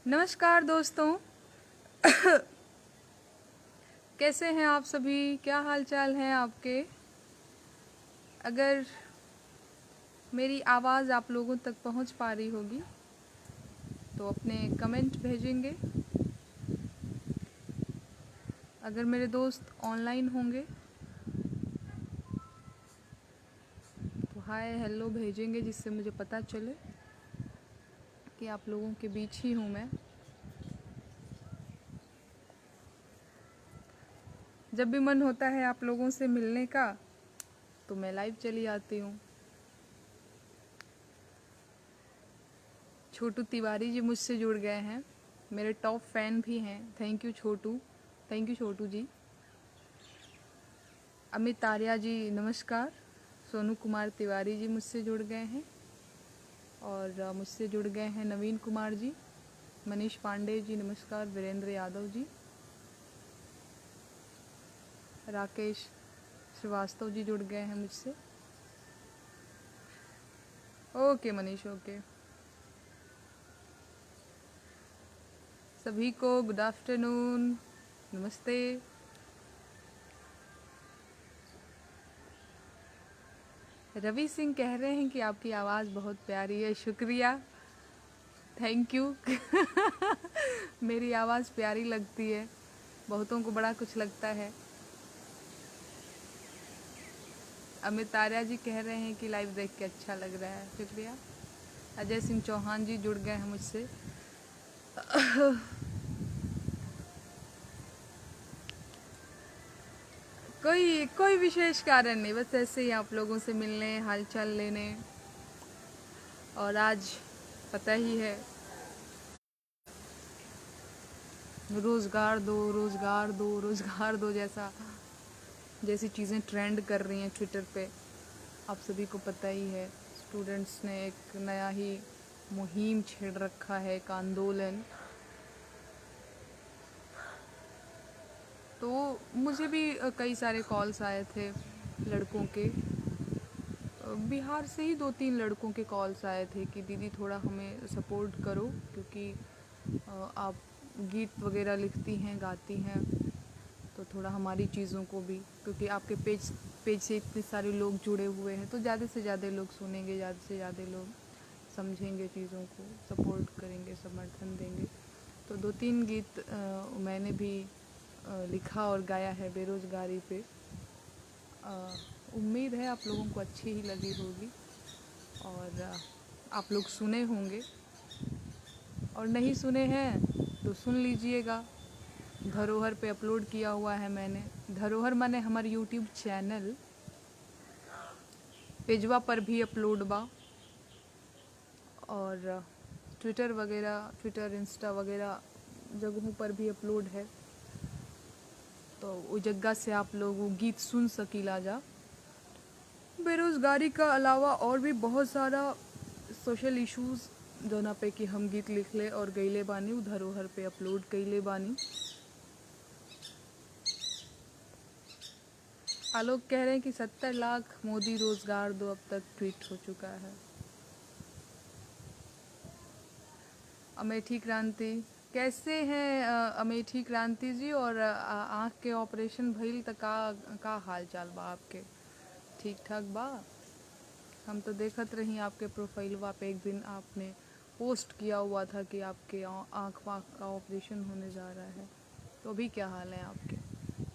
नमस्कार दोस्तों। कैसे हैं आप सभी? क्या हाल चाल हैं आपके? अगर मेरी आवाज़ आप लोगों तक पहुंच पा रही होगी तो अपने कमेंट भेजेंगे। अगर मेरे दोस्त ऑनलाइन होंगे तो हाय हेलो भेजेंगे, जिससे मुझे पता चले कि आप लोगों के बीच ही हूँ मैं। जब भी मन होता है आप लोगों से मिलने का तो मैं लाइव चली आती हूँ। छोटू तिवारी जी मुझसे जुड़ गए हैं, मेरे टॉप फैन भी हैं। Thank you Chhotu, thank you Chhotu ji. Amit Arya ji नमस्कार। सोनू कुमार तिवारी जी मुझसे जुड़ गए हैं और मुझसे जुड़ गए हैं नवीन कुमार जी। मनीष पांडे जी नमस्कार। वीरेंद्र यादव जी, राकेश श्रीवास्तव जी जुड़ गए हैं मुझसे। Okay Manish, okay. सभी को गुड आफ्टरनून, नमस्ते। रवि सिंह कह रहे हैं कि आपकी आवाज़ बहुत प्यारी है। शुक्रिया, थैंक यू। मेरी आवाज़ प्यारी लगती है, बहुतों को बड़ा कुछ लगता है। अमित आर्या जी कह रहे हैं कि लाइव देख के अच्छा लग रहा है, शुक्रिया। अजय सिंह चौहान जी जुड़ गए हैं मुझसे। कोई विशेष कारण नहीं, बस ऐसे ही आप लोगों से मिलने, हालचाल लेने। और आज पता ही है, रोज़गार दो रोज़गार दो रोज़गार दो जैसी चीज़ें ट्रेंड कर रही हैं ट्विटर पे। आप सभी को पता ही है, स्टूडेंट्स ने एक नया ही मुहिम छेड़ रखा है, एक आंदोलन। तो मुझे भी कई सारे कॉल्स आए थे लड़कों के। बिहार से ही 2-3 लड़कों के कॉल्स आए थे कि दीदी थोड़ा हमें सपोर्ट करो, क्योंकि आप गीत वगैरह लिखती हैं, गाती हैं, तो थोड़ा हमारी चीज़ों को भी, क्योंकि आपके पेज से इतने सारे लोग जुड़े हुए हैं तो ज़्यादा से ज़्यादा लोग सुनेंगे, ज़्यादा से ज़्यादा लोग समझेंगे, चीज़ों को सपोर्ट करेंगे, समर्थन देंगे। तो 2-3 गीत मैंने भी लिखा और गाया है बेरोज़गारी पे। उम्मीद है आप लोगों को अच्छी ही लगी होगी और आप लोग सुने होंगे, और नहीं सुने हैं तो सुन लीजिएगा। धरोहर पे अपलोड किया हुआ है मैंने। धरोहर माने हमारे यूट्यूब चैनल, पेजवा पर भी अपलोड बा, और ट्विटर वगैरह, ट्विटर इंस्टा वगैरह जगहों पर भी अपलोड है। तो वो जगह से आप लोग वो गीत सुन सकीला जा। बेरोज़गारी का अलावा और भी बहुत सारा सोशल इश्यूज़ जोना पे कि हम गीत लिख ले और गईले बानी, उ धरोहर पे अपलोड कईले बानी। आलोक कह रहे हैं कि 70 लाख मोदी रोज़गार दो अब तक ट्वीट हो चुका है। अमेठी क्रांति कैसे हैं? अमेठी क्रांति जी, और आँख के ऑपरेशन भइल त का हाल चाल बा आपके? ठीक ठाक बा? हम तो देखत रही आपके प्रोफाइलवा पे, एक दिन आपने पोस्ट किया हुआ था कि आपके आँख वाँख का ऑपरेशन होने जा रहा है। तो अभी क्या हाल है आपके?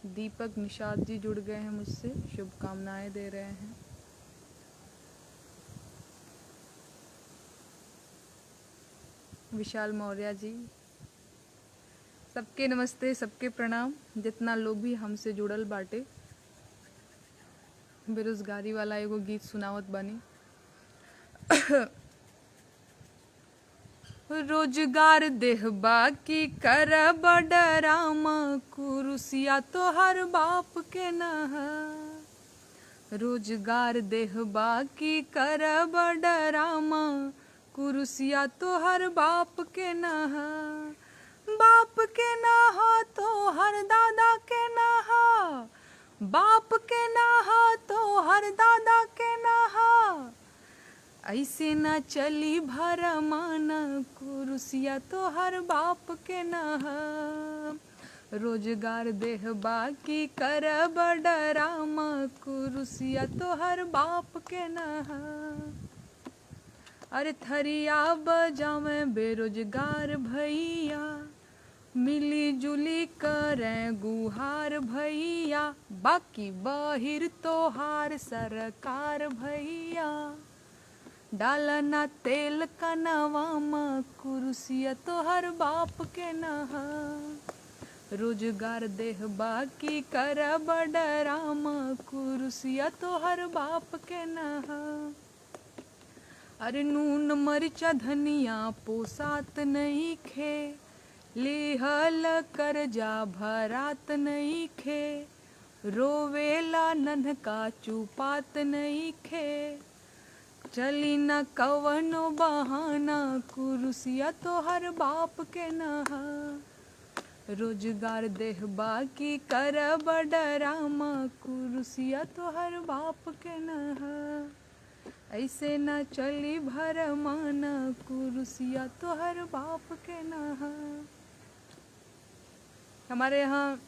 दीपक निषाद जी जुड़ गए हैं मुझसे, शुभकामनाएं दे रहे हैं। विशाल मौर्य जी, सबके नमस्ते, सबके प्रणाम, जितना लोग भी हमसे जुड़ल बाटे। बेरोज़गारी वाला एगो गीत सुनावत बानी। रोजगार देहबा की करब डरामा, कुरुसिया तो हर बाप के नह। रोजगार देहबा की करब डरामा, कुरुसिया तो हर बाप के नह। बाप के ना हो तो हर दादा के ना हो, बाप के ना हो तो हर दादा के ना हो। ऐसे न चली भरमाना, कुरुसिया कुर्सिया तो हर बाप के ना रोजगार देह बाकी करब डरामा कुर्सिया तो हर बाप के ना अरे थरिया बजावे बेरोजगार भैया मिली जुली करें गुहार भैया बाकी बहिर तोहार सरकार भैया डालना तेल कनवामा कुर्सिया तोहर बाप के नहा रोजगार देह बाकी करब डरामा कुर्सिया तोहर बाप के नहा अरे नून मरिचा धनिया पोसात नहीं खे लिहल करजा भरात नहीं खे रोवेला नन्हका चुपात नहीं खे चली न कवनो बहाना कुर्सिया तो हर बाप के नहा रोजगार देह बाकी करब डरामा कुर्सिया तो हर बाप के नहा ऐसे न चली भरमाना कुर्सिया तो हर बाप के नहा हमारे यहाँ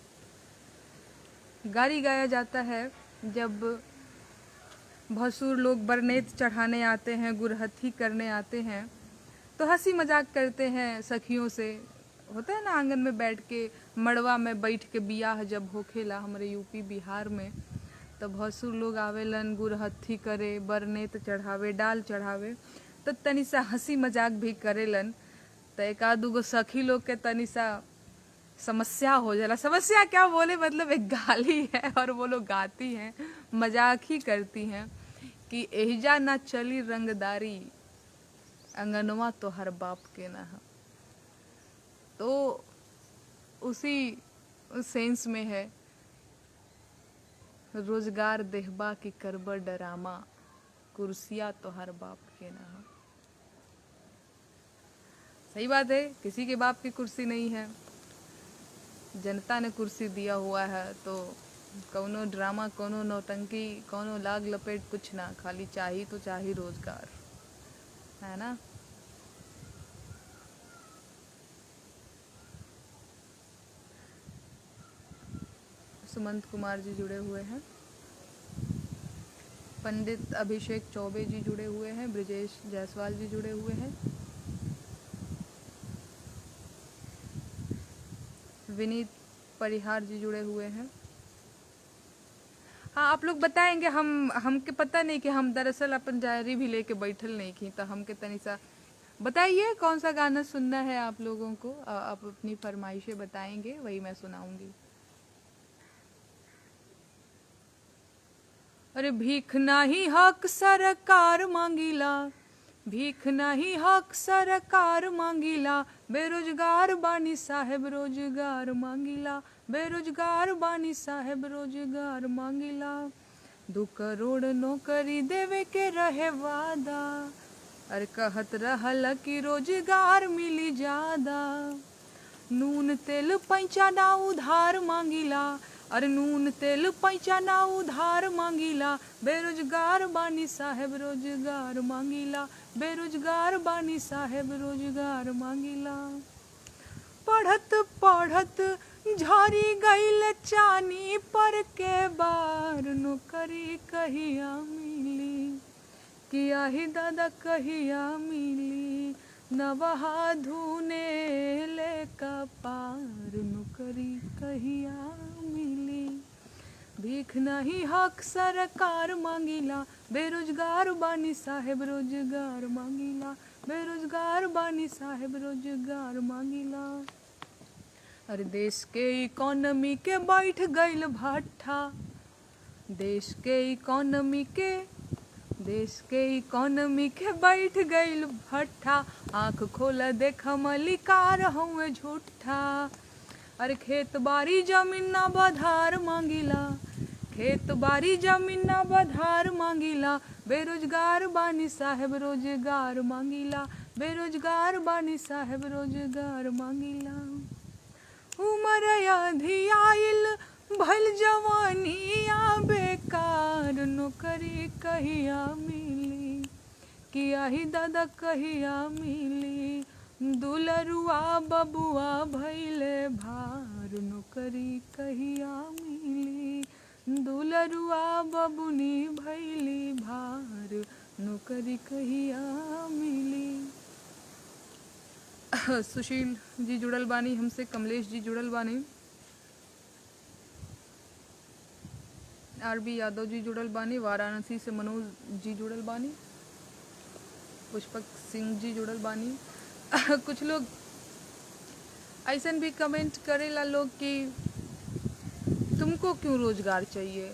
गाड़ी गाया जाता है जब भसुर लोग बरनेत चढ़ाने आते हैं गुरहथी करने आते हैं तो हंसी मजाक करते हैं सखियों से होता है ना आंगन में बैठ के मड़वा में बैठ के बियाह जब होखेला हमारे यूपी बिहार में तो भसुर लोग आवेलन गुरहथी करे बरनेत चढ़ावे डाल चढ़ावे तो तनी सा हंसी मजाक भी करेलन तो एक आध दूगो सखी लोग के तनी सा समस्या हो जाला समस्या क्या बोले मतलब एक गाली है और वो लोग गाती हैं मजाक ही करती हैं कि एहिजा ना चली रंगदारी अंगनवा तो हर बाप के ना तो उसी सेंस में है रोजगार देहबा की करब डरामा कुर्सिया तो हर बाप के ना सही बात है किसी के बाप की कुर्सी नहीं है जनता ने कुर्सी दिया हुआ है तो कौनो ड्रामा कौनो नौटंकी कौनो लाग लपेट कुछ ना खाली चाहिए तो चाहिए रोजगार है ना सुमंत कुमार जी जुड़े हुए हैं पंडित अभिषेक चौबे जी जुड़े हुए हैं ब्रिजेश जायसवाल जी जुड़े हुए हैं विनीत परिहार जी जुड़े हुए हैं हाँ आप लोग बताएंगे हमके पता नहीं कि हम दरअसल अपन डायरी भी लेके बैठल नहीं की तो हमके तनी सा बताइए कौन सा गाना सुनना है आप लोगों को आप अपनी फरमाइशें बताएंगे वही मैं सुनाऊंगी अरे भीख नाही हक सरकार मांगीला भीख नहीं हक सरकार मांगीला बेरोजगार बानी साहेब रोजगार मांगीला बेरोजगार बानी साहेब रोजगार मांगीला 2 करोड़ नौकरी देवे के रहे वादा अरे कहत रहल कि रोजगार मिली ज्यादा नून तेल पैसा ना उधार मांगीला अरे नून तेल पैसा ना उधार मांगीला बेरोजगार बानी साहेब रोजगार मांगीला बेरोजगार बानी साहेब रोजगार मांगीला पढ़त पढ़त झरी गईल चानी पर के बार नौकरी कहिया मिली किया ही दादा कहिया मिली नवहा धुने ले कपार नौकरी कहिया मिली भीख नहीं हक सरकार मांगीला बेरोजगार बानी साहेब रोजगार मांगीला बेरोजगार बानी साहेब रोजगार मांगीला अरे देश के इकोनॉमी के बैठ गईल भट्ठा देश के इकोनॉमी के बैठ गईल भट्ठा आँख खोला देख मलिकार हुए झूठा अरे खेत बारी जमीन ना बधार मांगीला खेत बारी जमीन ना बधार मांगीला बेरोजगार बानी साहेब रोजगार मांगीला बेरोजगार बानी साहेब रोजगार मांगीला उमर आधी आइल भल जवानिया बेकार नौकरी कहिया मिली किया ही दादा कहिया मिली दुलरुआ बबुआ भैले भार नौकरी कहिया मिली, दुलरुआ बबुनी भैली भार नौकरी कहिया मिली। सुशील जी जुड़ल बानी हमसे, कमलेश जी जुड़ल बानी, आरबी यादव जी जुड़ल बानी, वाराणसी से मनोज जी जुड़ल बानी, पुष्पक सिंह जी जुड़ल बानी। कुछ लोग ऐसा भी कमेंट करेला लोग कि तुमको क्यों रोजगार चाहिए,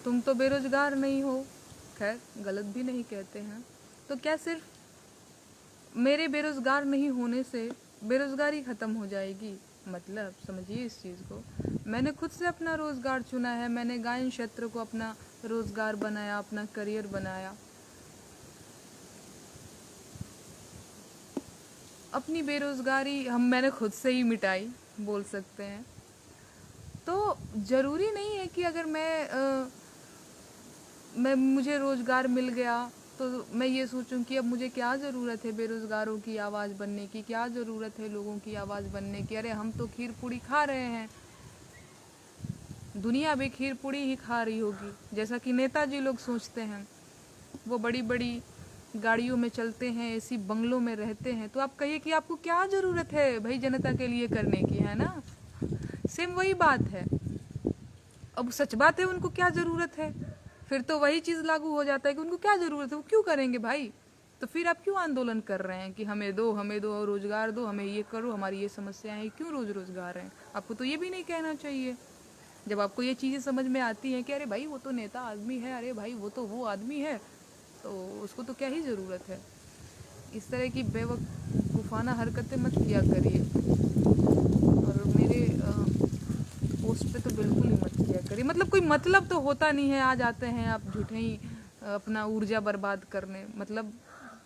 तुम तो बेरोजगार नहीं हो। खैर गलत भी नहीं कहते हैं। तो क्या सिर्फ मेरे बेरोजगार नहीं होने से बेरोजगारी ख़त्म हो जाएगी? मतलब समझिए इस चीज़ को। मैंने खुद से अपना रोज़गार चुना है, मैंने गायन क्षेत्र को अपना रोज़गार बनाया, अपना करियर बनाया। अपनी बेरोज़गारी मैंने खुद से ही मिटाई बोल सकते हैं। तो ज़रूरी नहीं है कि अगर मुझे रोज़गार मिल गया तो मैं ये सोचूं कि अब मुझे क्या ज़रूरत है बेरोज़गारों की आवाज़ बनने की, क्या ज़रूरत है लोगों की आवाज़ बनने की। अरे हम तो खीर पूड़ी खा रहे हैं, दुनिया भी खीर पूड़ी ही खा रही होगी, जैसा कि नेताजी लोग सोचते हैं। वो बड़ी बड़ी गाड़ियों में चलते हैं, ऐसी बंगलों में रहते हैं। तो आप कहिए कि आपको क्या ज़रूरत है भाई जनता के लिए करने की, है ना? सेम वही बात है। अब सच बात है, उनको क्या ज़रूरत है, फिर तो वही चीज़ लागू हो जाता है कि उनको क्या ज़रूरत है, वो क्यों करेंगे भाई? तो फिर आप क्यों आंदोलन कर रहे हैं कि हमें दो रोज़गार दो, हमें ये करो, हमारी ये समस्याएं हैं? क्यों रोज़ रोज़गार हैं? आपको तो ये भी नहीं कहना चाहिए। जब आपको ये चीज़ें समझ में आती हैं कि अरे भाई वो तो नेता आदमी है, अरे भाई वो तो वो आदमी है, तो उसको तो क्या ही ज़रूरत है। इस तरह की बेवकूफ़ाना हरकतें मत किया करिए, और मेरे पोस्ट पे तो बिल्कुल ही मत किया करिए। मतलब कोई मतलब तो होता नहीं है, आ जाते हैं आप झूठे ही अपना ऊर्जा बर्बाद करने, मतलब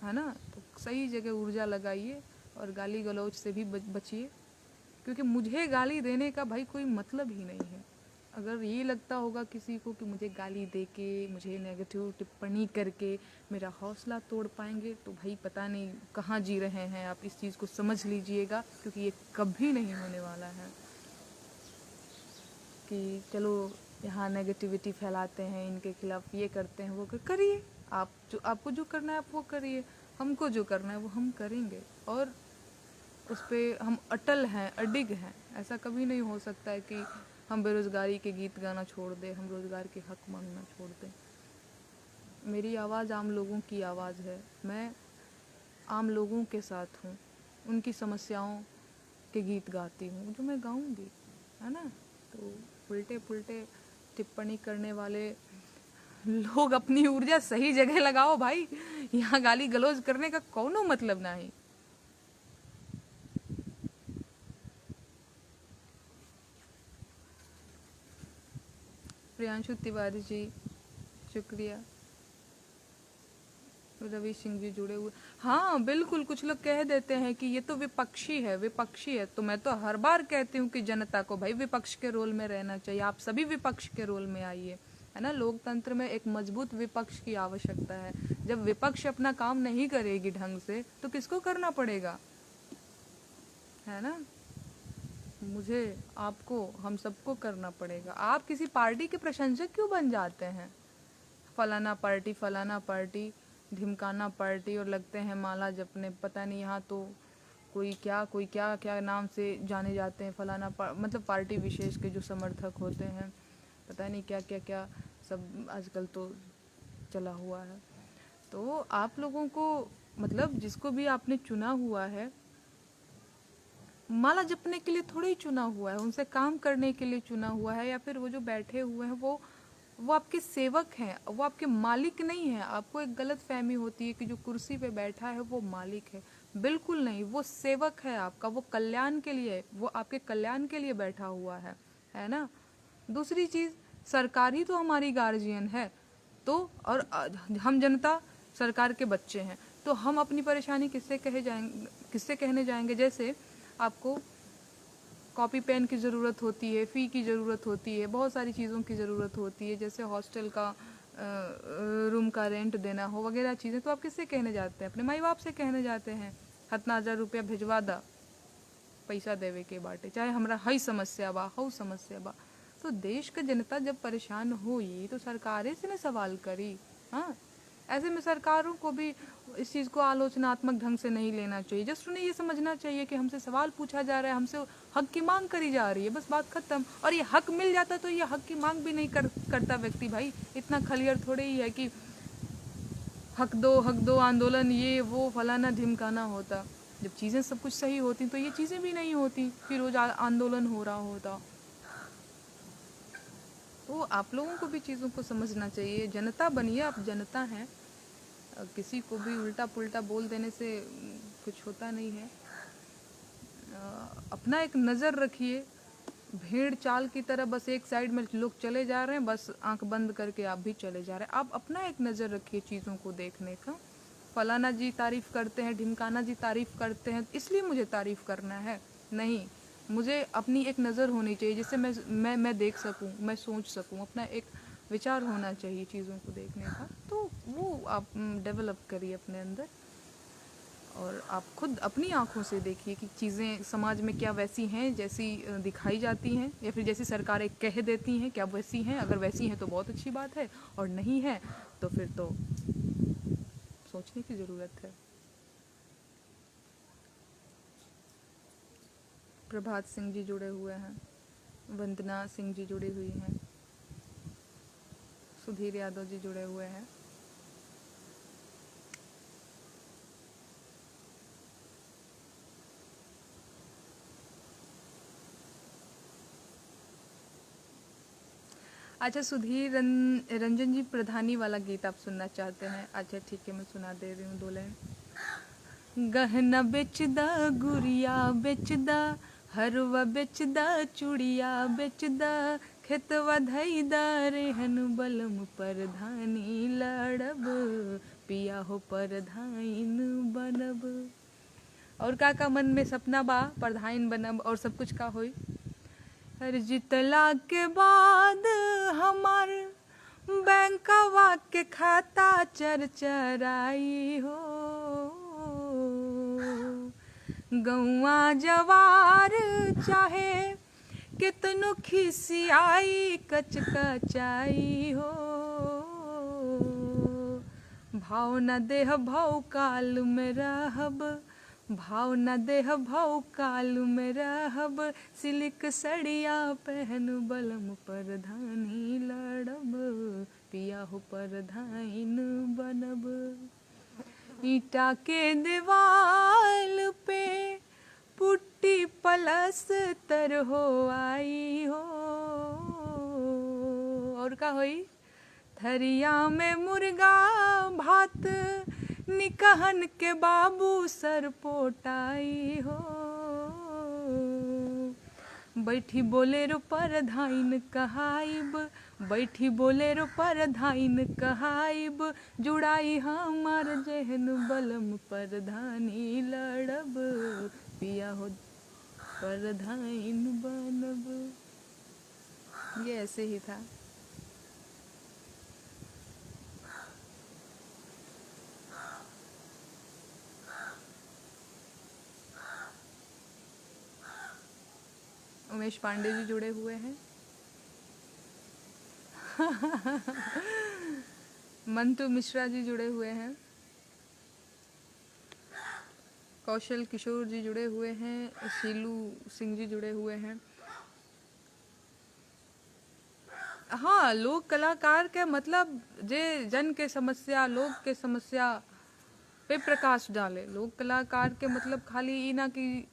है ना? तो सही जगह ऊर्जा लगाइए और गाली गलौज से भी बचिए, क्योंकि मुझे गाली देने का भाई कोई मतलब ही नहीं है। अगर ये लगता होगा किसी को कि मुझे गाली दे के, मुझे नेगेटिव टिप्पणी करके मेरा हौसला तोड़ पाएंगे, तो भाई पता नहीं कहाँ जी रहे हैं आप। इस चीज़ को समझ लीजिएगा, क्योंकि ये कभी नहीं होने वाला है कि चलो यहाँ नेगेटिविटी फैलाते हैं, इनके खिलाफ ये करते हैं, वो करिए। आपको जो करना है आप वो करिए, हमको जो करना है वो हम करेंगे, और उस पर हम अटल हैं, अडिग हैं। ऐसा कभी नहीं हो सकता है कि हम बेरोज़गारी के गीत गाना छोड़ दें, हम रोज़गार के हक मांगना छोड़ दें। मेरी आवाज़ आम लोगों की आवाज़ है, मैं आम लोगों के साथ हूँ, उनकी समस्याओं के गीत गाती हूँ जो मैं गाऊंगी, है ना? तो उल्टे पुल्टे टिप्पणी करने वाले लोग अपनी ऊर्जा सही जगह लगाओ भाई, यहाँ गाली गलौज करने का कोनो मतलब नहीं। प्रियांशु तिवारी जी शुक्रिया, रवि सिंह जी जुड़े हुए। हाँ बिल्कुल, कुछ लोग कह देते हैं कि ये तो विपक्षी है, विपक्षी है। तो मैं तो हर बार कहती हूँ कि जनता को भाई विपक्ष के रोल में रहना चाहिए, आप सभी विपक्ष के रोल में आइए, है ना? लोकतंत्र में एक मजबूत विपक्ष की आवश्यकता है। जब विपक्ष अपना काम नहीं करेगी ढंग से तो किसको करना पड़ेगा, है ना? मुझे, आपको, हम सबको करना पड़ेगा। आप किसी पार्टी के प्रशंसक क्यों बन जाते हैं? फलाना पार्टी ढिमकाना पार्टी, और लगते हैं माला जपने। पता नहीं यहाँ तो कोई क्या क्या नाम से जाने जाते हैं, फलाना मतलब पार्टी विशेष के जो समर्थक होते हैं, पता नहीं क्या क्या क्या सब आजकल तो चला हुआ है। तो आप लोगों को, मतलब जिसको भी आपने चुना हुआ है, माला जपने के लिए थोड़ा ही चुना हुआ है, उनसे काम करने के लिए चुना हुआ है। या फिर वो जो बैठे हुए हैं वो आपके सेवक हैं, वो आपके मालिक नहीं हैं। आपको एक गलत फहमी होती है कि जो कुर्सी पे बैठा है वो मालिक है। बिल्कुल नहीं, वो सेवक है आपका, वो कल्याण के लिए, वो आपके कल्याण के लिए बैठा हुआ है ना? दूसरी चीज़, सरकार ही तो हमारी गार्जियन है। तो और हम जनता सरकार के बच्चे हैं, तो हम अपनी परेशानी किससे कहने जाएंगे? जैसे आपको कॉपी पेन की ज़रूरत होती है, फ़ी की ज़रूरत होती है, बहुत सारी चीज़ों की ज़रूरत होती है, जैसे हॉस्टल का रूम का रेंट देना हो वगैरह चीज़ें, तो आप किससे कहने जाते हैं? अपने माई बाप से कहने जाते हैं, हतना 1000 रुपया भिजवा दा पैसा देवे के बाटे, चाहे हमरा हई समस्या बा हऊ समस्या बा। तो देश का जनता जब परेशान होई तो सरकारे से ना सवाल करी। हाँ, ऐसे में सरकारों को भी इस चीज़ को आलोचनात्मक ढंग से नहीं लेना चाहिए। जस्ट उन्हें ये समझना चाहिए कि हमसे सवाल पूछा जा रहा है, हमसे हक की मांग करी जा रही है, बस बात खत्म। और ये हक मिल जाता तो ये हक की मांग भी नहीं करता व्यक्ति भाई। इतना खलियर थोड़े ही है कि हक दो आंदोलन ये वो फलाना ढिमकाना होता। जब चीज़ें सब कुछ सही होती तो ये चीज़ें भी नहीं होती कि रोज आंदोलन हो रहा होता। तो आप लोगों को भी चीज़ों को समझना चाहिए। जनता बनिए, आप जनता हैं। किसी को भी उल्टा पुल्टा बोल देने से कुछ होता नहीं है। अपना एक नज़र रखिए, भेड़ चाल की तरह बस एक साइड में लोग चले जा रहे हैं, बस आंख बंद करके आप भी चले जा रहे हैं। आप अपना एक नज़र रखिए चीज़ों को देखने का। फलाना जी तारीफ़ करते हैं, ढिमकाना जी तारीफ़ करते हैं, इसलिए मुझे तारीफ़ करना है नहीं। मुझे अपनी एक नज़र होनी चाहिए जिससे मैं देख सकूं, मैं सोच सकूं। अपना एक विचार होना चाहिए चीज़ों को देखने का। तो वो आप डेवलप करिए अपने अंदर, और आप खुद अपनी आँखों से देखिए कि चीज़ें समाज में क्या वैसी हैं जैसी दिखाई जाती हैं, या फिर जैसी सरकारें कह देती हैं क्या वैसी हैं। अगर वैसी हैं तो बहुत अच्छी बात है, और नहीं है तो फिर तो सोचने की ज़रूरत है। प्रभात सिंह जी जुड़े हुए हैं, वंदना सिंह जी जुड़ी हुई हैं, सुधीर यादव जी जुड़े हुए हैं। अच्छा, सुधीर रंजन जी प्रधानी वाला गीत आप सुनना चाहते हैं? अच्छा ठीक है, मैं सुना दे रही हूँ 2 लाइन। गहना बेचदा, गुड़िया बेचदा, हरवा बेचदा, चूड़िया बेचदा, खेतवा धैदा, रेहन बलम परधानी लड़ब, पिया हो परधाइन बनब। और का मन में सपना बा? परधाइन बनब और सब कुछ का होई। हर जितला के बाद हमार बैंकवा के खाता चरचराई हो, गौवा जवार चाहे कितनो खिसियाई कचकचाई हो, भाव न देह भाव काल में रहब, भाव न देह भाव काल में रहब, सिल्क सड़िया पहन बलम परधानी लड़ब, पिया हो परधाइन बनब। ईटा के दीवाल पे पुट्टी पलस्तर हो आई हो, और का होई? थरिया में मुर्गा भात, निकहन के बाबू सर पोटाई हो, बैठी बोलेरो परधाइन कहाइब, बैठी बोलेरो परधाइन कहाइब, जुड़ाई हमार जहन बलम परधानी लड़ब, पिया हो परधाइन बनब। ये ऐसे ही था। उमेश पांडे जी जुड़े हुए हैं। मंटू मिश्रा जी जुड़े हुए हैं। कौशल किशोर जी जुड़े हुए हैं। शीलू सिंह जी जुड़े हुए हैं। हाँ, लोक कलाकार के मतलब जे जन के समस्या, लोग के समस्या पे प्रकाश डाले। लोक कलाकार के मतलब खाली ई ना कि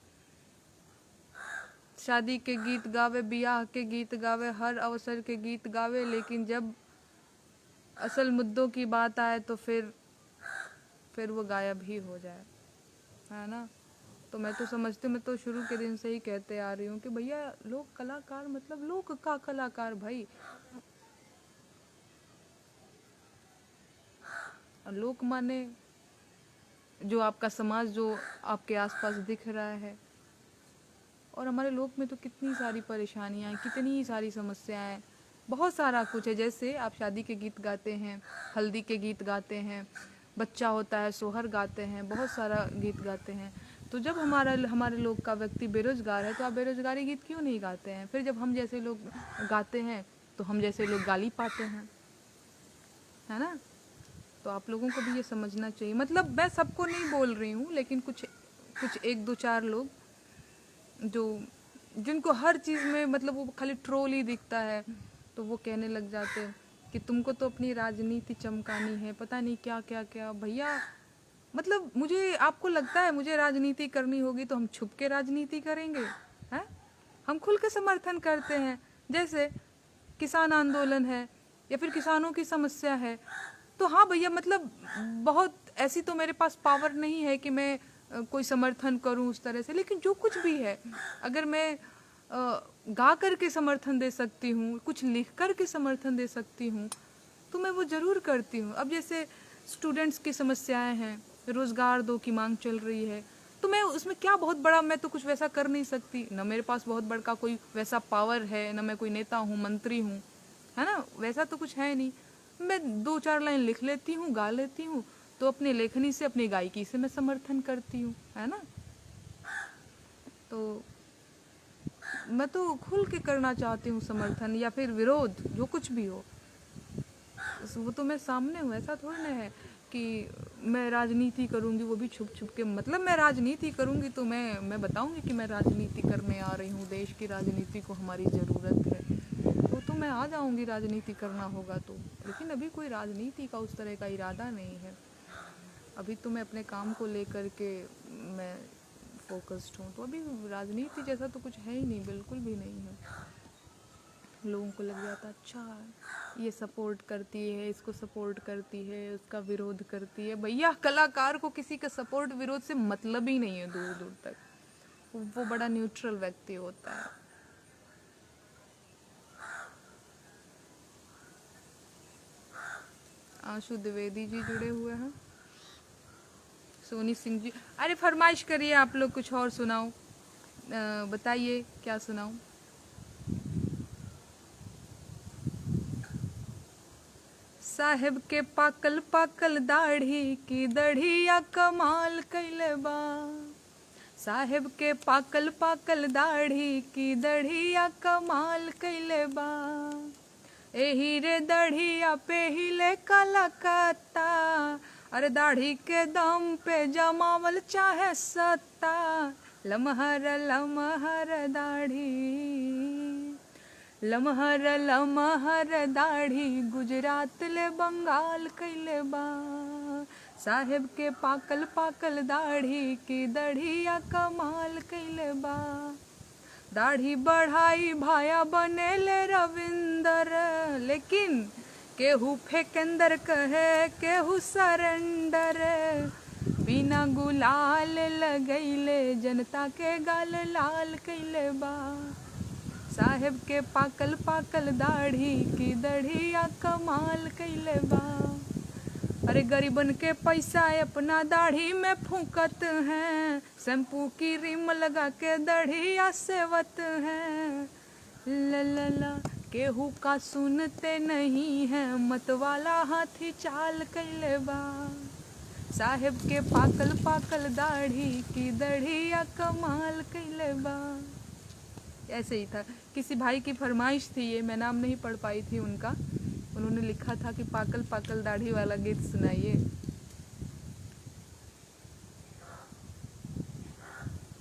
शादी के गीत गावे, बियाह के गीत गावे, हर अवसर के गीत गावे, लेकिन जब असल मुद्दों की बात आए तो फिर वो गायब ही हो जाए, है ना। तो मैं तो समझती हूँ, मैं तो शुरू के दिन से ही कहते आ रही हूँ कि भैया लोक कलाकार मतलब लोक का कलाकार भाई। लोक माने जो आपका समाज, जो आपके आसपास दिख रहा है। और हमारे लोक में तो कितनी सारी परेशानियाँ हैं, कितनी सारी समस्याएं, बहुत सारा कुछ है। जैसे आप शादी के गीत गाते हैं, हल्दी के गीत गाते हैं, बच्चा होता है सोहर गाते हैं, बहुत सारा गीत गाते हैं। तो जब हमारे लोग का व्यक्ति बेरोजगार है तो आप बेरोजगारी गीत क्यों नहीं गाते हैं? फिर जब हम जैसे लोग गाते हैं तो हम जैसे लोग गाली पाते हैं, है ना? तो आप लोगों को भी ये समझना चाहिए। मतलब मैं सबको नहीं बोल रही हूँ, लेकिन कुछ कुछ एक दो चार लोग जो जिनको हर चीज़ में मतलब वो खाली ट्रोल ही दिखता है, तो वो कहने लग जाते हैं कि तुमको तो अपनी राजनीति चमकानी है, पता नहीं क्या क्या क्या। भैया मतलब मुझे, आपको लगता है मुझे राजनीति करनी होगी तो हम छुप के राजनीति करेंगे? हैं? हम खुल के समर्थन करते हैं। जैसे किसान आंदोलन है या फिर किसानों की समस्या है, तो हाँ भैया, मतलब बहुत ऐसी तो मेरे पास पावर नहीं है कि मैं कोई समर्थन करूं उस तरह से, लेकिन जो कुछ भी है, अगर मैं गा करके समर्थन दे सकती हूँ, कुछ लिख करके समर्थन दे सकती हूँ, तो मैं वो ज़रूर करती हूँ। अब जैसे स्टूडेंट्स की समस्याएं हैं, रोज़गार दो की मांग चल रही है, तो मैं उसमें क्या बहुत बड़ा, मैं तो कुछ वैसा कर नहीं सकती ना, मेरे पास बहुत बड़ा कोई वैसा पावर है ना, मैं कोई नेता हूँ, मंत्री हूँ, है ना? वैसा तो कुछ है नहीं। मैं दो चार लाइन लिख लेती हूँ, गा लेती हूँ, तो अपनी लेखनी से, अपनी गायकी से मैं समर्थन करती हूँ, है ना? तो मैं तो खुल के करना चाहती हूँ समर्थन या फिर विरोध, जो कुछ भी हो वो तो मैं सामने हूँ। ऐसा थोड़ी ना है कि मैं राजनीति करूँगी वो भी छुप छुप के। मतलब मैं राजनीति करूँगी तो मैं बताऊँगी कि मैं राजनीति करने आ रही हूँ, देश की राजनीति को हमारी ज़रूरत है, तो मैं आ जाऊँगी राजनीति करना होगा तो। लेकिन अभी कोई राजनीति का उस तरह का इरादा नहीं है। अभी तो मैं अपने काम को लेकर के मैं फोकस्ड हूँ, तो अभी राजनीति जैसा तो कुछ है ही नहीं, बिल्कुल भी नहीं है। लोगों को लग जाता अच्छा ये सपोर्ट करती है, इसको सपोर्ट करती है, उसका विरोध करती है। भैया कलाकार को किसी का सपोर्ट विरोध से मतलब ही नहीं है दूर दूर तक, वो बड़ा न्यूट्रल व्यक्ति होता है। आशु द्विवेदी जी जुड़े हुए हैं, सोनी सिंह जी। अरे फरमाइश करिए आप लोग, कुछ और सुनाओ, बताइए क्या सुनाऊं। साहेब के पाकल पाकल दाढ़ी की दढ़िया कमाल कैले बा। साहेब के पाकल पाकल दाढ़ी की दढ़िया कमाल कैले बा। एही रे दढ़िया पे हिले काला कत्ता, अरे दाढ़ी के दम पे जमावल चाहे सत्ता। लमहर लमहर दाढ़ी, लमहर लमहर दाढ़ी गुजरात ले बंगाल कैले बा। साहेब के पाकल पाकल दाढ़ी की दढ़िया कमाल कैले बा। दाढ़ी बढ़ाई भाया बनेले रविंदर, लेकिन केहू फेकेंदर कहे केहू सरेंडर। बिना गुलाल लगैले जनता के गाल लाल कैले बा। साहेब के पाकल पाकल दाढ़ी की दढ़िया कमाल कैले बा। अरे गरीबन के पैसा अपना दाढ़ी में फूकत हैं, शैम्पू की रिम लगा के दाढ़िया सेवत हैं। ला केहू का सुनते नहीं है, मतवाला हाथी चाल कैले बा। साहेब के पाकल पाकल दाढ़ी की दढ़िया कमाल कैले बा। ऐसे ही था, किसी भाई की फरमाइश थी ये, मैं नाम नहीं पढ़ पाई थी उनका। उन्होंने लिखा था कि पाकल पाकल दाढ़ी वाला गीत सुनाइए।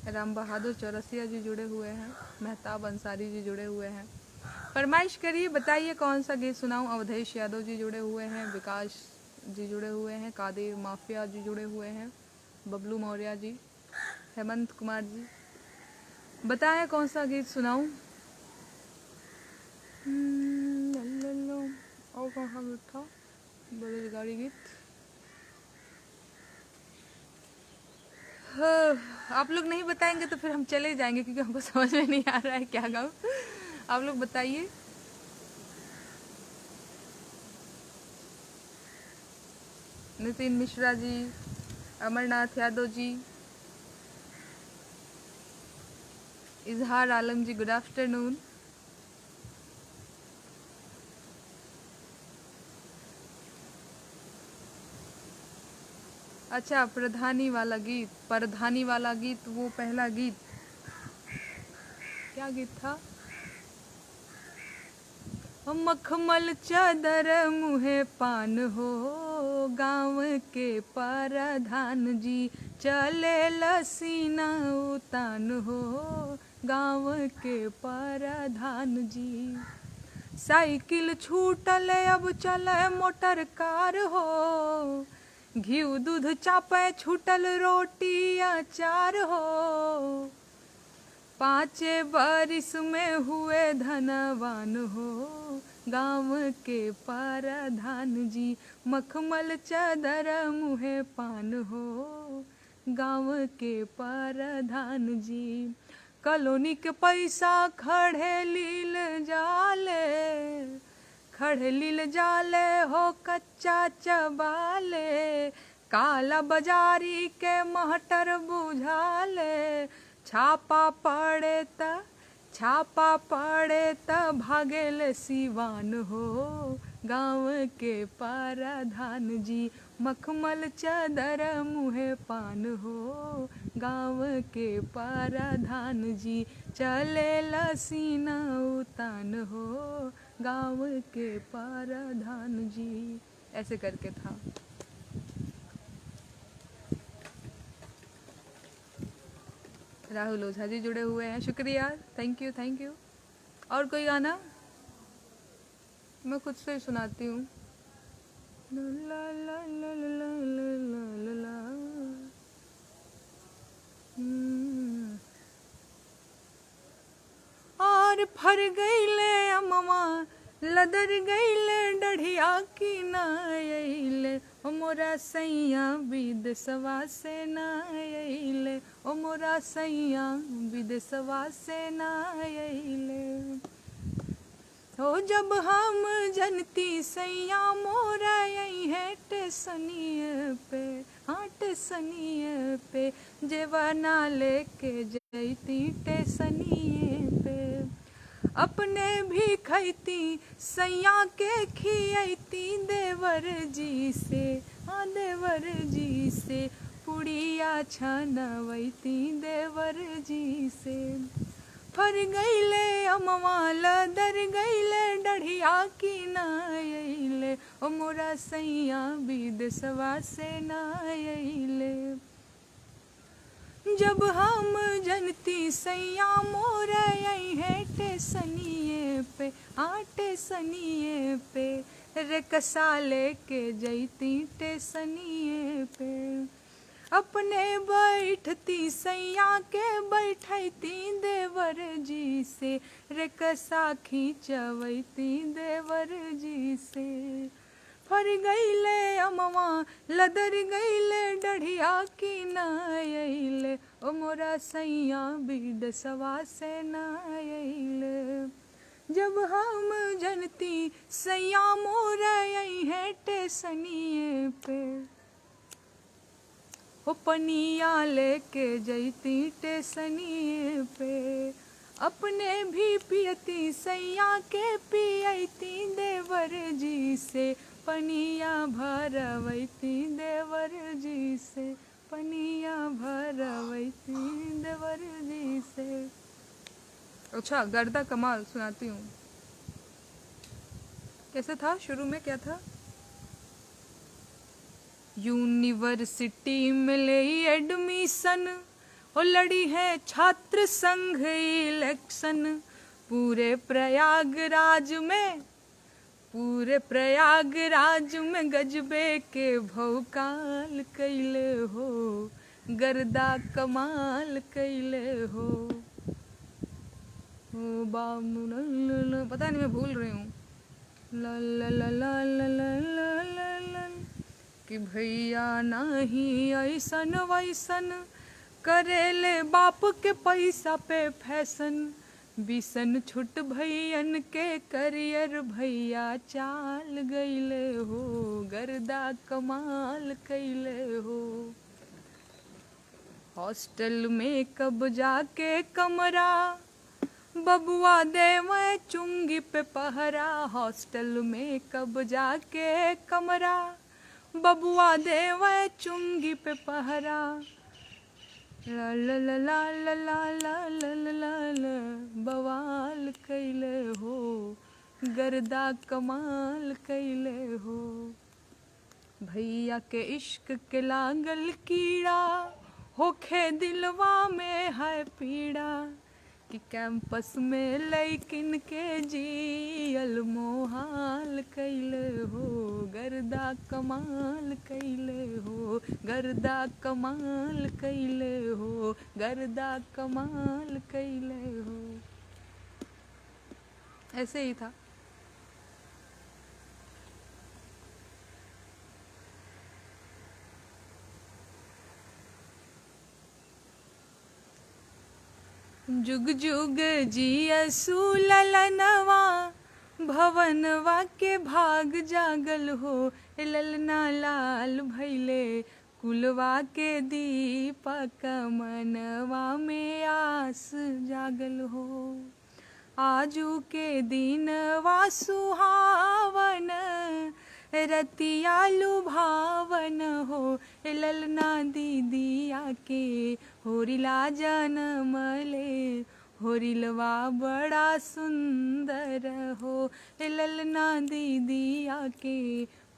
राम बहादुर चौरसिया जी जुड़े हुए हैं, मेहताब अंसारी जी जुड़े हुए हैं। फरमाइश करिए, बताइए कौन सा गीत सुनाऊं। अवधेश यादव जी जुड़े हुए हैं, विकास जी जुड़े हुए हैं, कादिर माफिया जी जुड़े हुए हैं, बबलू मौर्य जी, हेमंत कुमार जी। बताएं कौन सा गीत सुनाऊं। और कौन सा गीत था, बेरोजगारी गीत। आप लोग नहीं बताएंगे तो फिर हम चले जाएंगे, क्योंकि हमको समझ में नहीं आ रहा है क्या गाऊं। आप लोग बताइए। नितिन मिश्रा जी, अमरनाथ यादव जी, इजहार आलम जी, गुड आफ्टरनून। अच्छा, प्रधानी वाला गीत, परधानी वाला गीत, वो पहला गीत क्या गीत था? मखमल चादर मुहे पान हो, गाँव के परधान जी चले लसीना उतान हो, गाँव के परधान जी। साइकिल छूटल अब चले मोटर कार हो, घीव दूध चापे छूटल रोटी अचार हो, 5 बरिस में हुए धनवान हो, गाँव के परधान जी मखमल चादर मुहे पान हो, गाँव के परधान जी। कॉलोनी के पैसा खड़े लील जाले, खड़े लील जाले हो कच्चा चबाले, काला बाजारी के महटर बुझाले, छापा पड़े त भागेल सिवान हो, गाँव के परधान जी मखमल चादर मुहे पान हो, गाँव के परधान जी चले लसीना उतान हो, गाँव के परधान जी। ऐसे करके था। राहुल ओझा जी जुड़े हुए हैं, शुक्रिया, थैंक यू थैंक यू। और कोई गाना? मैं खुद से ही सुनाती हूँ। ला ला ला ला ला ला ला ला। और फर गईले अमवा लदर गईले डढ़िया की नायले, ओ मोरा सैया विदेशवा से नायले, ओ मोरा सैया विदेशवा से नायले। हो जब हम जनती सैया मोरा यही है टेसनिए पे, हाँ टेसनिए पे, जेवना लेके जैती टेसनिए पे, अपने भी खैती सैया के खियती देवर जी से, हाँ देवर जी से, पुड़िया छनवैती देवर जी से। फर गईले अमवा लदर गईले डढ़िया की नायले, ओ मोरा सैया विदेशवा से नायले। जब हम जनती सैया मोरा यही है टेसनिए पे, हाँ टेसनिए पे, रेकसा लेके जैती टेसनिए पे, अपने बैठती सैया के बैठती देवर जी से, रेकसा खींचवैती देवर जी से। फर गईले अमवा लदर गईले डढ़िया की नायले, ओ मोरा सैया विदेशवा से नायले। जब हम जनती सैया मोरा यही है टेसनिए पे, हो पनिया लेके जैती टेसनिए पे, अपने भी पियती सैया के पियती देवर जी से, पनिया भरवैती देवर जी से, पनिया भरवैती देवर जी से। अच्छा, गर्दा कमाल सुनाती हूँ। कैसे था? शुरू में क्या था? यूनिवर्सिटी में ले एडमिशन, और लड़ी है छात्र संघ इलेक्शन, पूरे प्रयागराज में गजबे के भौकाल कैले हो, गर्दा कमाल कैले हो। पता नहीं, मैं भूल रही हूँ। ला ला ला ला ला ला ला ला ला, कि भैया नहीं ऐसन वैसन, करेले बाप के पैसा पे फैशन, बिसन छुट भैयन के करियर भैया चाल गईले हो, गर्दा कमाल कैले हो। हॉस्टल में कब जाके कमरा, बबुआ देवे चुंगी पे पहरा, हॉस्टल में कब जाके कमरा, बबुआ देवे चुंगी पे पहरा, ला ला ला ला ला ला ला ला ला ला ला, बवाल कैले हो, गर्दा कमाल कैले हो। भैया के इश्क के लागल कीड़ा, होखे दिलवा में है पीड़ा, कि कैंपस में लैकिन के जियल मोहाल कैले हो, गर्दा कमाल कैले हो, गर्दा कमाल कैले हो, गर्दा कमाल कैले हो। ऐसे ही था। जुग जुग जियसु ललनवा, भवनवा के भाग जागल हो, ललना लाल भैले कुलवा के दीपक, मनवा में आस जागल हो। आजू के दिनवा सुहावन, रतिया लुभावन हो, ललना दीदिया के होरिला जनमले, होरिलवा बड़ा सुंदर हो, ललना दीदिया के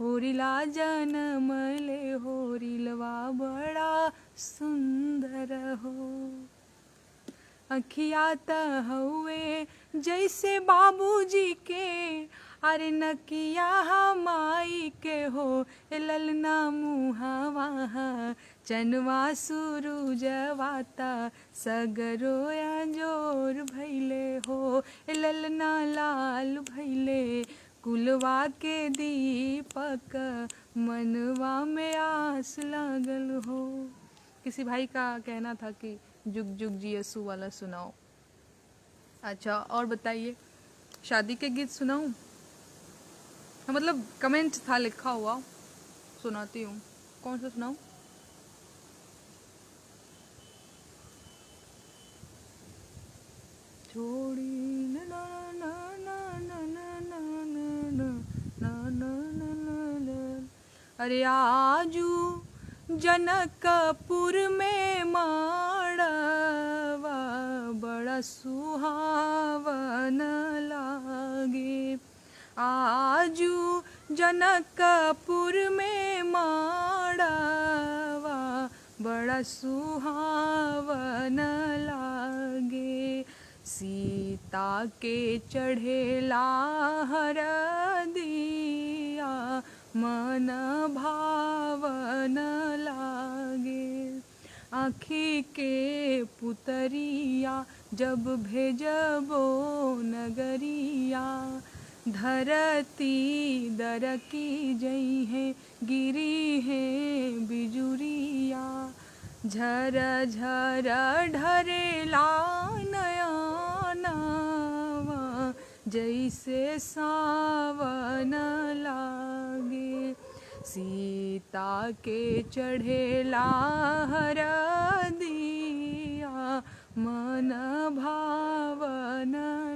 होरिला जनमले, होरिलवा बड़ा सुंदर हो। अखिया त हउए जैसे बाबूजी के, अरे नकिया माई के हो, ललना मुहावा चनवा सुरुजवाता, सगरो अंजोर भैले हो, ललना लाल भैले कुलवा के दीपक, मनवा में आस लागल हो। किसी भाई का कहना था कि जुग जुग जियसु वाला सुनाओ। अच्छा, और बताइए, शादी के गीत सुनाऊं? हाँ, मतलब कमेंट था लिखा हुआ, सुनाती हूँ। कौन सा सुनाऊं? छोड़ी ना ना ना ना ना ना ना ना ना ना ना, अरे आजू जनकपुर में माड़वा, बड़ा सुहावन लागे। आजू जनकपुर में माड़वा, बड़ा सुहावन लागे। सीता के चढ़ेला हरदिया, मन भावन लागे। आँखी के पुतरिया जब भेजबो नगरिया, धरती दरकी जई है, गिरी है बिजुरिया। झर झर ढरेला नयनवा, जैसे सावन लागे। सीता के चढ़ेला हरदिया, मन भावन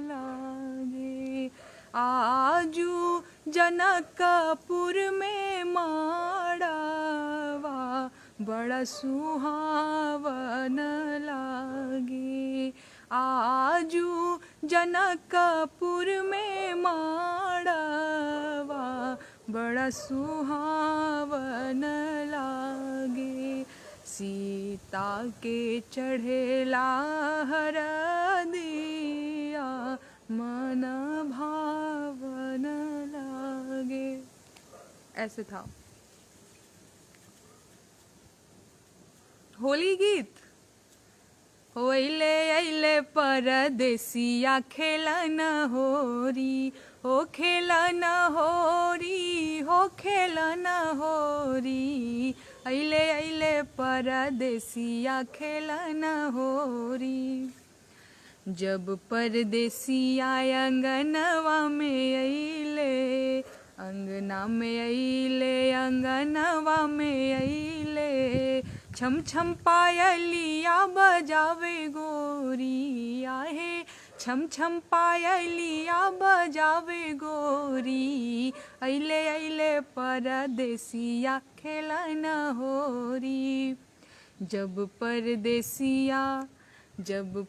लागे। आजू जनकपुर में माड़वा, बड़ा सुहावन लागे। आजू जनकपुर में माड़वा, बड़ा सुहावन लागे। सीता के चढ़ेला हरदिया, मन भावन लागे। ऐसे था। होली गीत। होइले अइले परदेसिया, खेलन होरी, हो खेलन होरी, हो खेलन होरी। अइले अइले परदेसिया, खेलन होरी। जब परदेसिया अंगनवा में अइले, अंगना में अइले, अंगनवा में अइले। छम छम पायलिया बजावे गोरी, आहे छम छम पायलिया बजावे गोरी, अइले अइले परदेसिया खेलन होरी। जब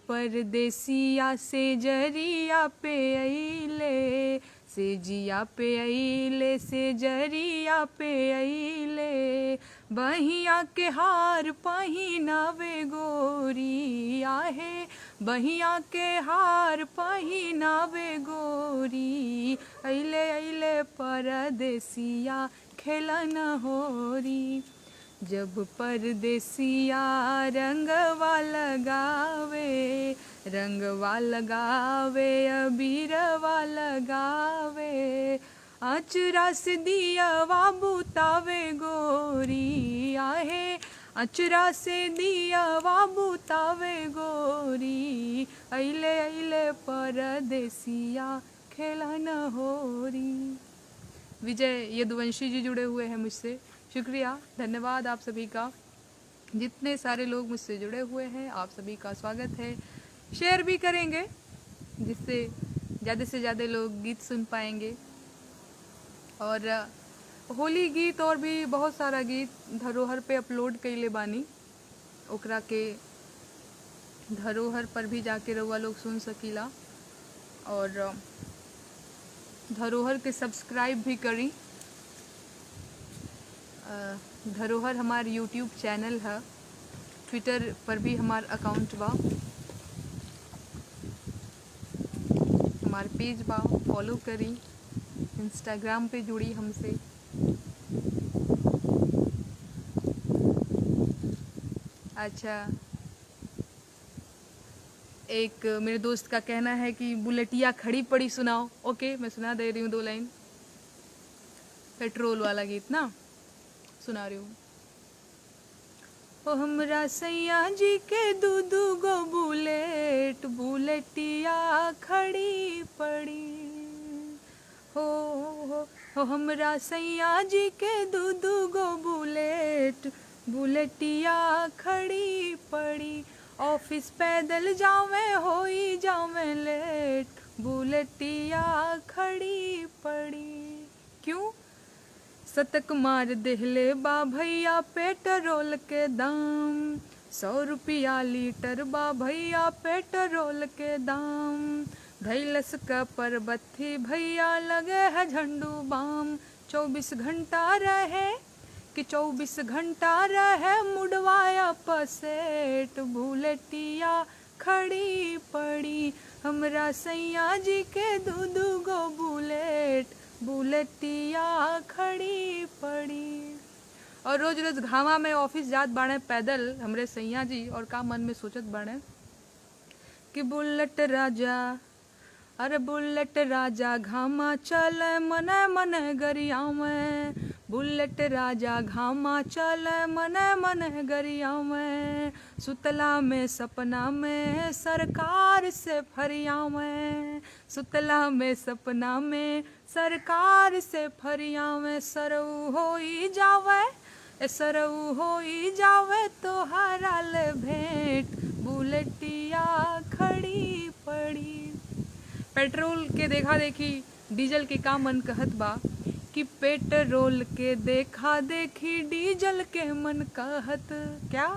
परदेसिया से जरिया पे अइले, से जिया पे अइले, से जरिया पे अइले, बहिया के हार पहिनावे गोरी, आहे बहिया के हार पहिनावे गोरी, अइले अइले परदेसिया खेलन होरी। जब परदेसिया रंगवा लगावे अबीरवा लगावे, अचरा से दियावा बुतावे गोरी, आहे अचरा से दियावा बुतावे गोरी, अइले अइले परदेसिया खेलन होरी। विजय यदुवंशी जी जुड़े हुए हैं मुझसे, शुक्रिया, धन्यवाद आप सभी का। जितने सारे लोग मुझसे जुड़े हुए हैं आप सभी का स्वागत है। शेयर भी करेंगे जिससे ज़्यादा से ज़्यादा लोग गीत सुन पाएंगे। और होली गीत और भी बहुत सारा गीत धरोहर पे अपलोड कइले बानी, ओकरा के धरोहर पर भी जाके रउआ लोग सुन सकीला। और धरोहर के सब्सक्राइब भी करी। धरोहर हमार यूट्यूब चैनल है, ट्विटर पर भी हमार अकाउंट बा, हमार पेज बा, फॉलो करी। इंस्टाग्राम पे जुड़ी हमसे। अच्छा, एक मेरे दोस्त का कहना है कि बुलेटिया खड़ी पड़ी सुनाओ। ओके, मैं सुना दे रही हूँ 2 लाइन। पेट्रोल वाला गीत ना सुना रही हूँ। ओ हमरा सैया जी के दू गो बुलेटिया खड़ी पड़ी, हो हमरा सैया जी के दू गो बुलेटिया खड़ी पड़ी। ऑफिस पैदल जावे होई जावे लेट, बुलेटिया खड़ी पड़ी। क्यों? शतक मार देहले बा भैया पेट्रोल के दाम, 100 रुपया लीटर बा भैया पेट्रोल के दाम। धैलस का परबत्थी भैया लगे है झंडू बाम, 24 घंटा रहे कि 24 घंटा रहे मुडवाया पसेट, बुलेटिया खड़ी पड़ी। हमरा सैया जी के दू गो बुलेटिया खड़ी पड़ी। और रोज रोज घामा में ऑफिस जात बाड़े पैदल हमरे सैया जी, और का मन में सोचत बाड़े कि बुलेट राजा, अरे बुलेट राजा घामा चले मने मने गरिया में, बुलेट राजा घामा चले मने मने गरिया में। सुतला में सपना में सरकार से फरिया में, सुतला में सपना में सरकार से फरिया में। सरऊ होई जावे तो हराल भेंट, बुलेटिया खड़ी पड़ी। पेट्रोल के देखा देखी डीजल के का मन कहत बा कि पेट्रोल के देखा देखी डीजल के मन कहत क्या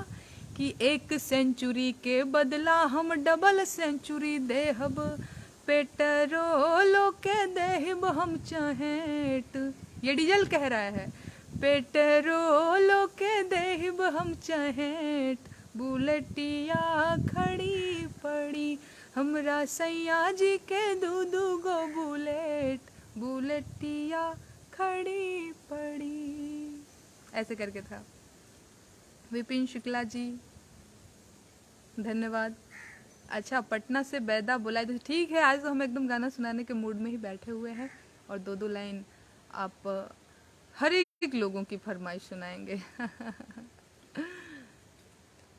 कि 1 सेंचुरी के बदला हम डबल सेंचुरी देहब, पेट्रोल के देहब हम चहेट। ये डीजल कह रहा है, पेट्रोल के देहब हम चहेट, बुलेटिया खड़ी पड़ी। हमरा सैया जी के दू गो बुलेटिया खड़ी पड़ी। ऐसे करके था। विपिन शुक्ला जी धन्यवाद। अच्छा, पटना से बैदा बुलाए तो ठीक है। आज तो हम एकदम गाना सुनाने के मूड में ही बैठे हुए हैं, और 2 लाइन आप हर एक लोगों की फरमाइश सुनाएंगे।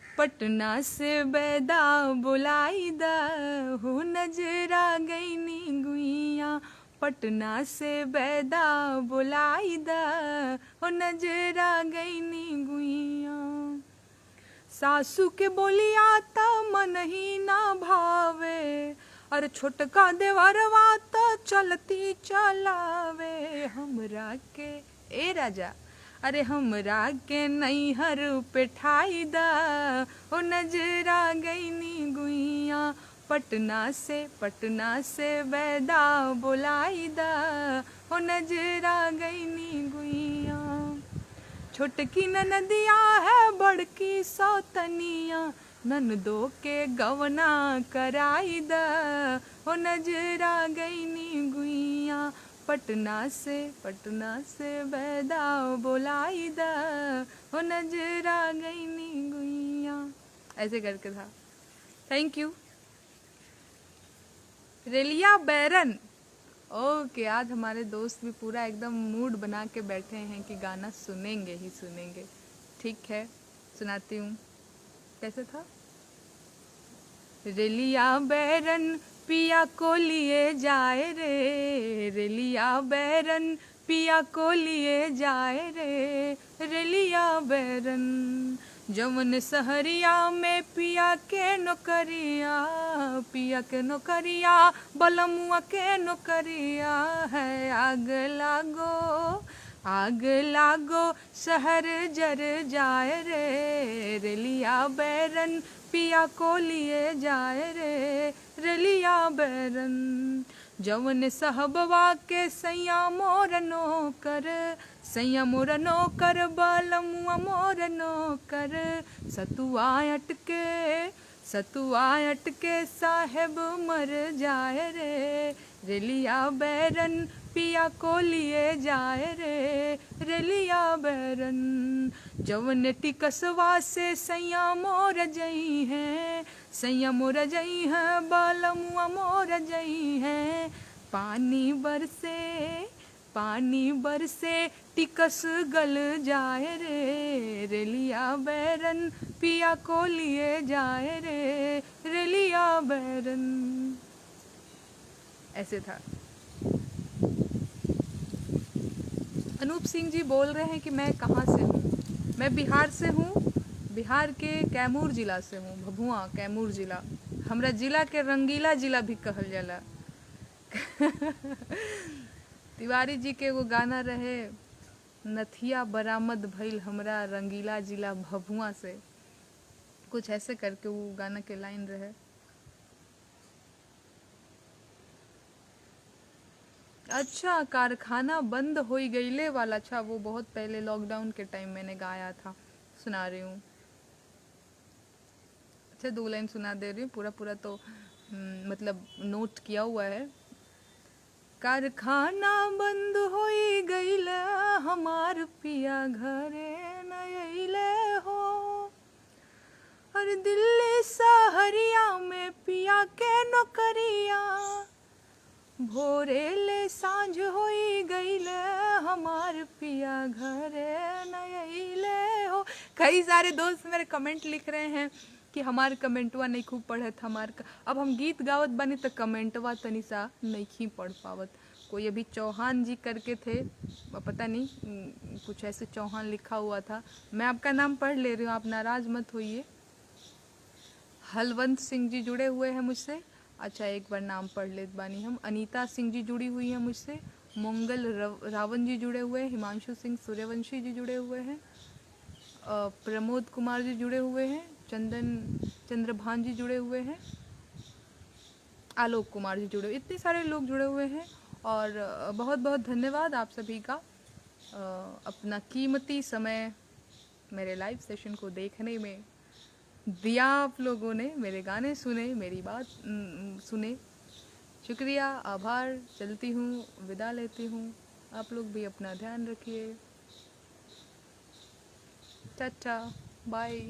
पटना से बैदा बुलाई दा हो नजरा गईनी गुइया, पटना से बैदा बुलाई दा हो नजरा गईनी गुइया। सासू के बोलिया ता मन ही ना भावे, अरे छोटका देवरवा तो चलती चलावे हमरा के, ए राजा अरे हमरा के नैहर पे ठाई दा, ओ नजरा गईनी गुइया पटना से बैदा बुलाई दा, ओ नजरा गईनी गुइया। छोटकी ननदिया है बड़की सौतनिया, ननदो के गवना कराई दा, ओ नजरा गईनी गुइया पटना से बैदा बुलाई दा, ओ नजरा गईनी गुइया। ऐसे करके था। Thank you. Relia baron, okay आज हमारे दोस्त भी पूरा एकदम मूड बना के बैठे हैं कि गाना सुनेंगे ही सुनेंगे। ठीक है सुनाती हूँ। कैसे था? रेलिया बैरन पिया को लिए जाए रे, रेलिया बैरन पिया को लिए जाए रे, रेलिया बैरन जमन सहरिया में पिया के नौकरिया, पिया के नौकरिया बलमुआ के नौकरिया है, आग लागो शहर जर जाए रे, रेलिया बैरन पिया को लिए जाए रे, रेलिया बैरन जवन सहबवा के सैया मोर नौकर, सैया मोर नौकर बलमुआ मोर नौकर, सतुआ अटके साहेब मर जाए रे, रेलिया बैरन पिया को लिए जाए रे, रेलिया बैरन जवन टिकसवा से सैया मोर जई हैं, सैया मोर जई हैं बलमुआ मोर जई हैं, पानी बरसे टिकस गल जाए रे, रेलिया बैरन पिया को लिए जाए रे, रेलिया बैरन। ऐसे था। अनूप सिंह जी बोल रहे हैं कि मैं कहाँ से हूँ। मैं बिहार से हूँ, बिहार के कैमूर जिला से हूँ, भभुआ कैमूर जिला। हमरा जिला के रंगीला जिला भी कहल जाला। तिवारी जी के वो गाना रहे, नथिया बरामद भइल हमरा रंगीला जिला भभुआ से, कुछ ऐसे करके वो गाना के लाइन रहे। अच्छा कारखाना बंद हो गईले वाला, अच्छा वो बहुत पहले लॉकडाउन के टाइम मैंने गाया था, सुना रही हूँ। अच्छा 2 लाइन सुना दे रही हूँ, पूरा तो मतलब नोट किया हुआ है। कारखाना बंद हो गईल हमार पिया घरे न अइले हो, और दिल्ली सहरिया में पिया के नौकरिया, भोरे ले सांझ हो गईल हमार पिया घरे न अइले हो। कई सारे दोस्त मेरे कमेंट लिख रहे हैं कि हमार कमेंटवा नहीं खूब पढ़त, अब हम गीत गावत बनी तो कमेंटवा तनी सा नहीं पढ़ पावत। कोई अभी चौहान जी करके थे, पता नहीं कुछ ऐसे चौहान लिखा हुआ था, मैं आपका नाम पढ़ ले रही हूँ, आप नाराज मत होइए। हलवंत सिंह जी जुड़े हुए हैं मुझसे। अच्छा एक बार नाम पढ़ लेते बानी हम। अनीता सिंह जी जुड़ी हुई हैं मुझसे, मंगल रावण जी जुड़े हुए हैं, हिमांशु सिंह सूर्यवंशी जी जुड़े हुए हैं, प्रमोद कुमार जी जुड़े हुए हैं, चंद्रभान जी जुड़े हुए हैं, आलोक कुमार जी जुड़े हुए, इतने सारे लोग जुड़े हुए हैं। और बहुत बहुत धन्यवाद आप सभी का, अपना कीमती समय मेरे लाइव सेशन को देखने में दिया आप लोगों ने, मेरे गाने सुने, मेरी बात सुने, शुक्रिया, आभार। चलती हूँ, विदा लेती हूँ, आप लोग भी अपना ध्यान रखिए। Tata bye.